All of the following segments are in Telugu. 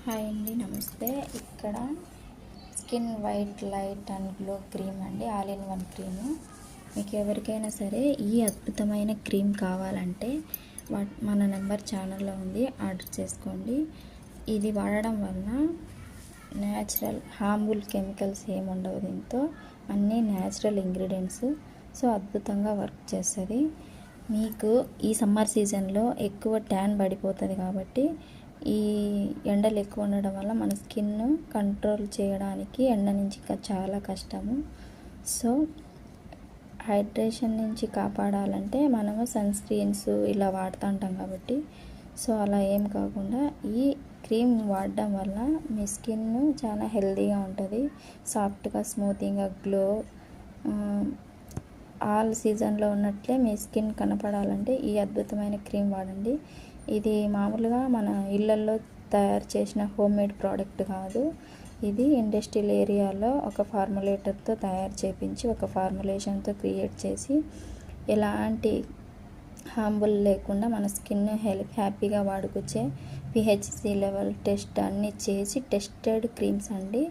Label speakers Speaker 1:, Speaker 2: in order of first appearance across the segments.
Speaker 1: హాయ్ అండి, నమస్తే. ఇక్కడ skin white light and glow cream అండి, ఆల్ ఇన్ వన్ క్రీము. మీకు ఎవరికైనా సరే ఈ అద్భుతమైన క్రీమ్ కావాలంటే మన నెంబర్ ఛానల్లో ఉంది, ఆర్డర్ చేసుకోండి. ఇది వాడడం వలన న్యాచురల్ హార్మ్ఫుల్ కెమికల్స్ ఏముండవు, దీంతో అన్నీ న్యాచురల్ ఇంగ్రీడియంట్స్. సో అద్భుతంగా వర్క్ చేస్తుంది. మీకు ఈ సమ్మర్ సీజన్లో ఎక్కువ ట్యాన్ పడిపోతుంది కాబట్టి ఈ ఎండలు ఎక్కువ ఉండడం వల్ల మన స్కిన్ కంట్రోల్ చేయడానికి ఎండ నుంచి చాలా కష్టము. సో హైడ్రేషన్ నుంచి కాపాడాలంటే మనము సన్ స్క్రీన్స్ ఇలా వాడుతూ ఉంటాం కాబట్టి, సో అలా ఏం కాకుండా ఈ క్రీమ్ వాడడం వల్ల మీ స్కిన్ చాలా హెల్తీగా ఉంటుంది, సాఫ్ట్గా స్మూతింగ్గా గ్లో. ఆల్ సీజన్లో ఉన్నట్లే మీ స్కిన్ కనపడాలంటే ఈ అద్భుతమైన క్రీమ్ వాడండి. ఇది మామూలుగా మన ఇళ్ళల్లో తయారు చేసిన హోమ్మేడ్ ప్రోడక్ట్ కాదు. ఇది ఇండస్ట్రియల్ ఏరియాలో ఒక ఫార్ములేటర్తో తయారు చేయించి ఒక ఫార్ములేషన్తో క్రియేట్ చేసి ఎలాంటి హార్మ్ఫుల్ లేకుండా మన స్కిన్ హ్యాపీగా వాడుకొచ్చే పిహెచ్సి లెవెల్ టెస్ట్ అన్నీ చేసి టెస్టెడ్ క్రీమ్స్ అండి.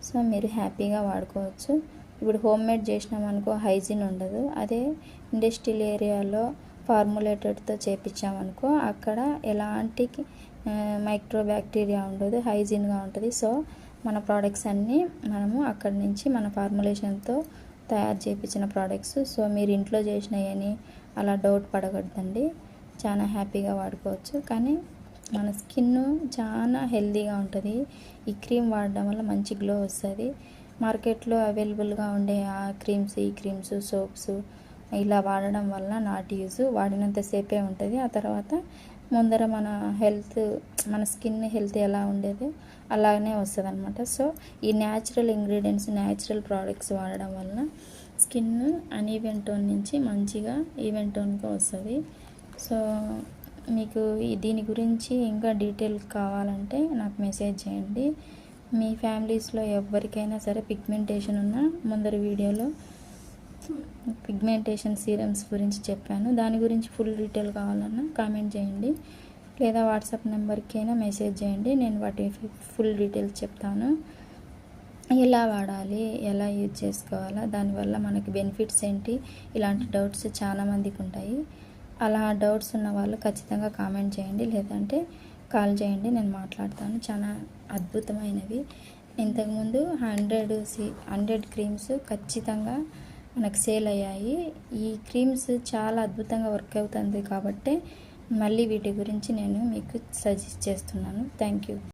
Speaker 1: సో మీరు హ్యాపీగా వాడుకోవచ్చు. ఇప్పుడు హోమ్మేడ్ చేసినామనుకో హైజీన్ ఉండదు. అదే ఇండస్ట్రియల్ ఏరియాలో ఫార్ములేటెడ్తో చేపించామనుకో అక్కడ ఎలాంటి మైక్రో బ్యాక్టీరియా ఉండదు, హైజీన్గా ఉంటుంది. సో మన ప్రోడక్ట్స్ అన్నీ మనము అక్కడి నుంచి మన ఫార్ములేషన్తో తయారు చేయించిన ప్రోడక్ట్స్. సో మీరు ఇంట్లో చేసినవని అలా డౌట్ పడకూడదండి, చాలా హ్యాపీగా వాడుకోవచ్చు. కానీ మన స్కిన్ చాలా హెల్తీగా ఉంటుంది. ఈ క్రీమ్ వాడడం వల్ల మంచి గ్లో వస్తుంది. మార్కెట్లో అవైలబుల్గా ఉండే ఆ క్రీమ్స్, ఈ క్రీమ్స్, సోప్స్ ఇలా వాడడం వల్ల నాట్ యూజ్, వాడినంతసేపే ఉంటుంది. ఆ తర్వాత ముందర మన స్కిన్ హెల్త్ ఎలా ఉండేదో అలాగనే వస్తుంది అనమాట. సో ఈ న్యాచురల్ ఇంగ్రీడియంట్స్, న్యాచురల్ ప్రోడక్ట్స్ వాడడం వలన స్కిన్ అన్ఈవెన్ టోన్ నుంచి మంచిగా ఈవెన్ టోన్గా వస్తుంది. సో మీకు దీని గురించి ఇంకా డీటెయిల్ కావాలంటే నాకు మెసేజ్ చేయండి. మీ ఫ్యామిలీస్లో ఎవరికైనా సరే పిగ్మెంటేషన్ ఉన్న ముందర వీడియోలో పిగ్మెంటేషన్ సీరమ్స్ గురించి చెప్పాను. దాని గురించి ఫుల్ డీటెయిల్ కావాలన్నా కామెంట్ చేయండి, లేదా వాట్సాప్ నెంబర్కైనా మెసేజ్ చేయండి. నేను వాటి ఫుల్ డీటెయిల్స్ చెప్తాను. ఎలా వాడాలి, ఎలా యూజ్ చేసుకోవాలా, దానివల్ల మనకి బెనిఫిట్స్ ఏంటి, ఇలాంటి డౌట్స్ చాలామందికి ఉంటాయి. అలా డౌట్స్ ఉన్న వాళ్ళు ఖచ్చితంగా కామెంట్ చేయండి, లేదంటే కాల్ చేయండి, నేను మాట్లాడతాను. చాలా అద్భుతమైనవి. ఇంతకుముందు 100 క్రీమ్స్ ఖచ్చితంగా మనకు సేల్ అయ్యాయి. ఈ క్రీమ్స్ చాలా అద్భుతంగా వర్క్ అవుతుంది కాబట్టి మళ్ళీ వీటి గురించి నేను మీకు సజెస్ట్ చేస్తున్నాను. Thank you.